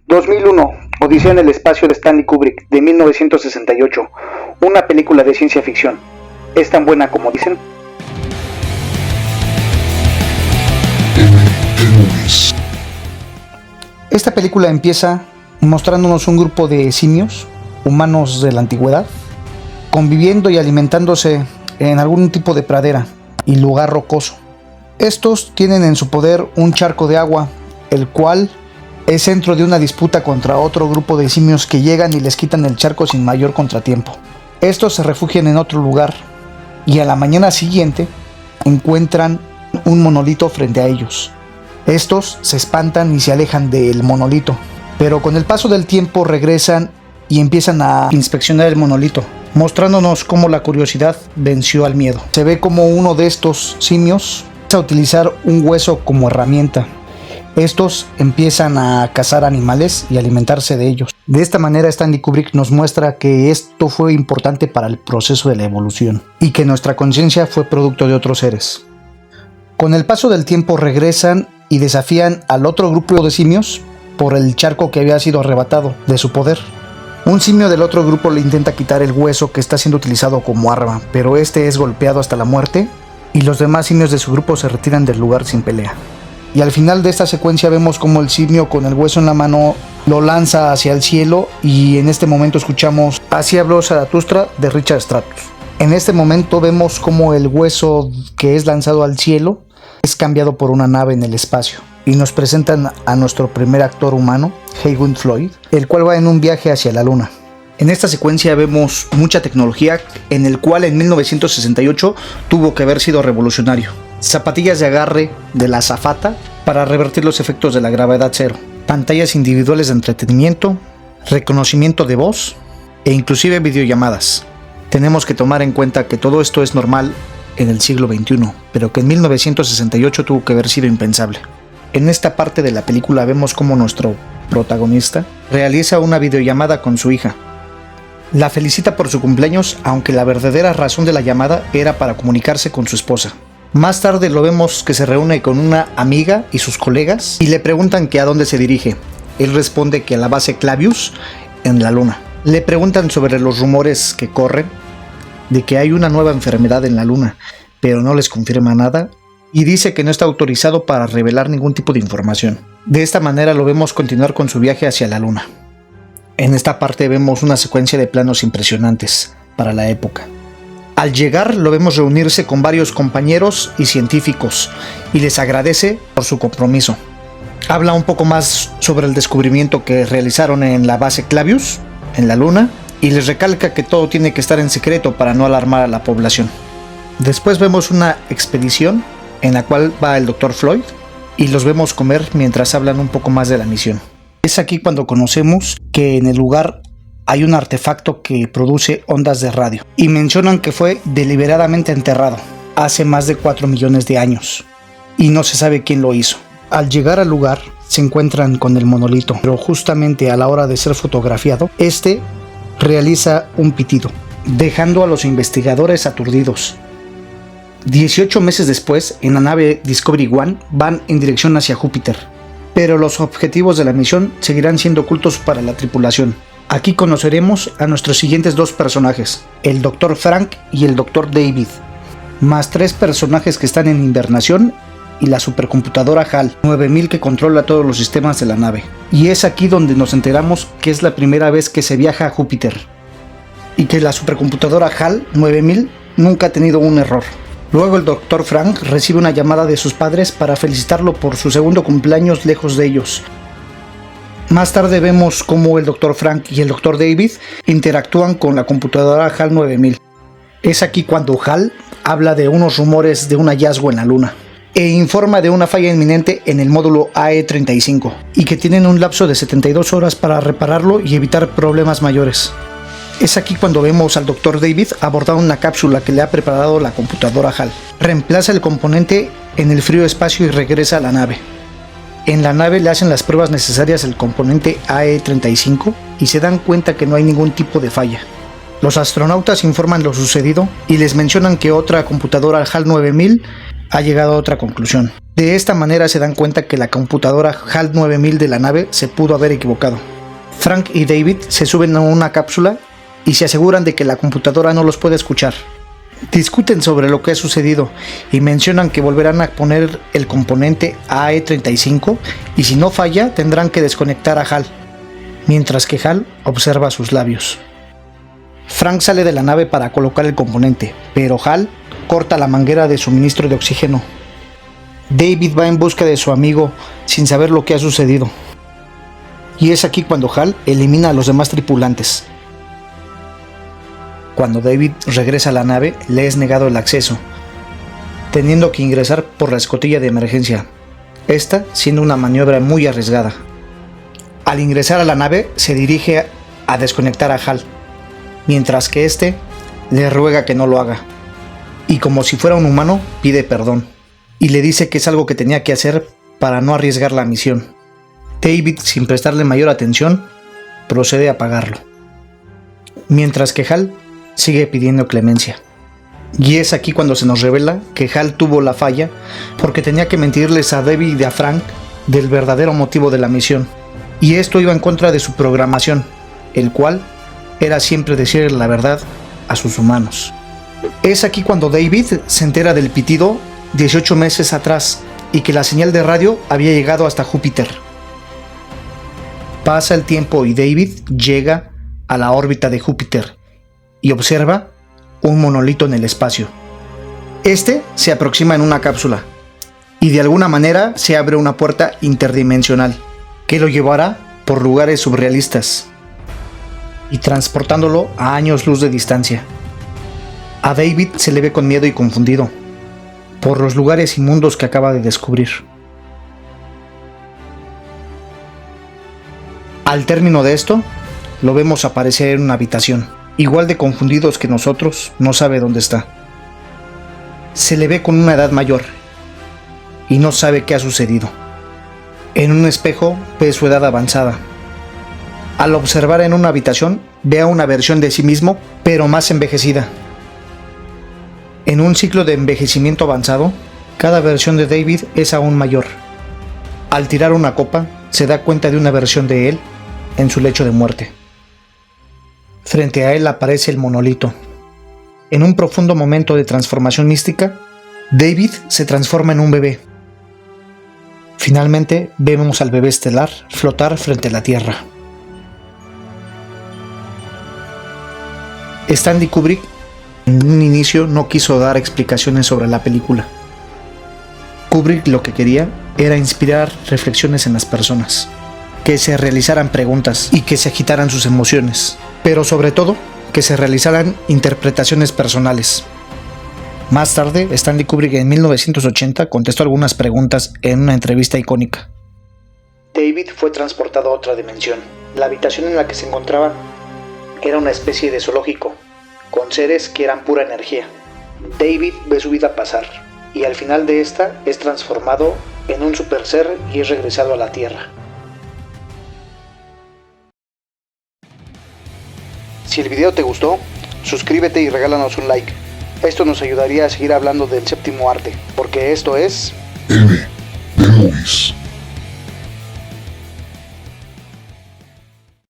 2001, Odisea en el espacio de Stanley Kubrick, de 1968, una película de ciencia ficción. ¿Es tan buena como dicen? Esta película empieza mostrándonos un grupo de simios, humanos de la antigüedad, conviviendo y alimentándose en algún tipo de pradera y lugar rocoso. Estos tienen en su poder un charco de agua, el cual es centro de una disputa contra otro grupo de simios que llegan y les quitan el charco sin mayor contratiempo. Estos se refugian en otro lugar y a la mañana siguiente encuentran un monolito frente a ellos. Estos se espantan y se alejan del monolito, pero con el paso del tiempo regresan y empiezan a inspeccionar el monolito, mostrándonos cómo la curiosidad venció al miedo. Se ve como uno de estos simios empieza a utilizar un hueso como herramienta. Estos empiezan a cazar animales y alimentarse de ellos. De esta manera Stanley Kubrick nos muestra que esto fue importante para el proceso de la evolución y que nuestra conciencia fue producto de otros seres. Con el paso del tiempo regresan y desafían al otro grupo de simios por el charco que había sido arrebatado de su poder. Un simio del otro grupo le intenta quitar el hueso que está siendo utilizado como arma, pero este es golpeado hasta la muerte y los demás simios de su grupo se retiran del lugar sin pelea. Y al final de esta secuencia vemos como el simio con el hueso en la mano lo lanza hacia el cielo y en este momento escuchamos Así habló Zaratustra de Richard Strauss. En este momento vemos como el hueso que es lanzado al cielo es cambiado por una nave en el espacio y nos presentan a nuestro primer actor humano, Sigmund Freud, el cual va en un viaje hacia la luna. En esta secuencia vemos mucha tecnología en el cual en 1968 tuvo que haber sido revolucionario. Zapatillas de agarre de la azafata para revertir los efectos de la gravedad cero, pantallas individuales de entretenimiento, reconocimiento de voz e inclusive videollamadas. Tenemos que tomar en cuenta que todo esto es normal en el siglo XXI, pero que en 1968 tuvo que haber sido impensable. En esta parte de la película vemos cómo nuestro protagonista realiza una videollamada con su hija. La felicita por su cumpleaños, aunque la verdadera razón de la llamada era para comunicarse con su esposa. Más tarde lo vemos que se reúne con una amiga y sus colegas y le preguntan que a dónde se dirige. Él responde que a la base Clavius en la luna. Le preguntan sobre los rumores que corren de que hay una nueva enfermedad en la luna, pero no les confirma nada y dice que no está autorizado para revelar ningún tipo de información. De esta manera lo vemos continuar con su viaje hacia la luna. En esta parte vemos una secuencia de planos impresionantes para la época. Al llegar lo vemos reunirse con varios compañeros y científicos y les agradece por su compromiso. Habla un poco más sobre el descubrimiento que realizaron en la base Clavius, en la luna, y les recalca que todo tiene que estar en secreto para no alarmar a la población. Después vemos una expedición en la cual va el Dr. Floyd y los vemos comer mientras hablan un poco más de la misión. Es aquí cuando conocemos que en el lugar hay un artefacto que produce ondas de radio y mencionan que fue deliberadamente enterrado hace más de 4 millones de años y no se sabe quién lo hizo. Al llegar al lugar se encuentran con el monolito, pero justamente a la hora de ser fotografiado, este realiza un pitido, dejando a los investigadores aturdidos. 18 meses después, en la nave Discovery One van en dirección hacia Júpiter, pero los objetivos de la misión seguirán siendo ocultos para la tripulación. Aquí conoceremos a nuestros siguientes dos personajes, el Dr. Frank y el Dr. David, más 3 personajes que están en hibernación y la supercomputadora HAL 9000 que controla todos los sistemas de la nave. Y es aquí donde nos enteramos que es la primera vez que se viaja a Júpiter y que la supercomputadora HAL 9000 nunca ha tenido un error. Luego el Dr. Frank recibe una llamada de sus padres para felicitarlo por su segundo cumpleaños lejos de ellos. Más tarde vemos cómo el Dr. Frank y el Dr. David interactúan con la computadora HAL 9000. Es aquí cuando HAL habla de unos rumores de un hallazgo en la luna e informa de una falla inminente en el módulo AE-35 y que tienen un lapso de 72 horas para repararlo y evitar problemas mayores. Es aquí cuando vemos al Dr. David abordar una cápsula que le ha preparado la computadora HAL. Reemplaza el componente en el frío espacio y regresa a la nave. En la nave le hacen las pruebas necesarias al componente AE-35 y se dan cuenta que no hay ningún tipo de falla. Los astronautas informan lo sucedido y les mencionan que otra computadora HAL 9000 ha llegado a otra conclusión. De esta manera se dan cuenta que la computadora HAL 9000 de la nave se pudo haber equivocado. Frank y David se suben a una cápsula y se aseguran de que la computadora no los puede escuchar. Discuten sobre lo que ha sucedido y mencionan que volverán a poner el componente AE-35 y si no falla tendrán que desconectar a HAL, mientras que HAL observa sus labios. Frank sale de la nave para colocar el componente, pero HAL corta la manguera de suministro de oxígeno. David va en busca de su amigo sin saber lo que ha sucedido. Y es aquí cuando HAL elimina a los demás tripulantes. Cuando David regresa a la nave, le es negado el acceso, teniendo que ingresar por la escotilla de emergencia, esta siendo una maniobra muy arriesgada. Al ingresar a la nave, se dirige a desconectar a HAL, mientras que este le ruega que no lo haga, y como si fuera un humano, pide perdón, y le dice que es algo que tenía que hacer para no arriesgar la misión. David, sin prestarle mayor atención, procede a apagarlo, mientras que HAL sigue pidiendo clemencia. Y es aquí cuando se nos revela que HAL tuvo la falla porque tenía que mentirles a David y a Frank del verdadero motivo de la misión, y esto iba en contra de su programación, el cual era siempre decir la verdad a sus humanos. Es aquí cuando David se entera del pitido 18 meses atrás y que la señal de radio había llegado hasta Júpiter. Pasa el tiempo y David llega a la órbita de Júpiter y observa un monolito en el espacio. Este se aproxima en una cápsula y de alguna manera se abre una puerta interdimensional que lo llevará por lugares surrealistas y transportándolo a años luz de distancia. A David se le ve con miedo y confundido por los lugares inmundos que acaba de descubrir. Al término de esto, lo vemos aparecer en una habitación, igual de confundidos que nosotros, no sabe dónde está. Se le ve con una edad mayor y no sabe qué ha sucedido. En un espejo ve su edad avanzada. Al observar en una habitación, ve a una versión de sí mismo, pero más envejecida. En un ciclo de envejecimiento avanzado, cada versión de David es aún mayor. Al tirar una copa, se da cuenta de una versión de él en su lecho de muerte. Frente a él aparece el monolito. En un profundo momento de transformación mística, David se transforma en un bebé. Finalmente vemos al bebé estelar flotar frente a la Tierra. Stanley Kubrick en un inicio no quiso dar explicaciones sobre la película. Kubrick lo que quería era inspirar reflexiones en las personas, que se realizaran preguntas y que se agitaran sus emociones, pero sobre todo que se realizaran interpretaciones personales. Más tarde, Stanley Kubrick en 1980 contestó algunas preguntas en una entrevista icónica. David fue transportado a otra dimensión. La habitación en la que se encontraba era una especie de zoológico, con seres que eran pura energía. David ve su vida pasar, y al final de esta es transformado en un super ser y es regresado a la Tierra. Si el video te gustó, suscríbete y regálanos un like. Esto nos ayudaría a seguir hablando del séptimo arte, porque esto es... M de Movies.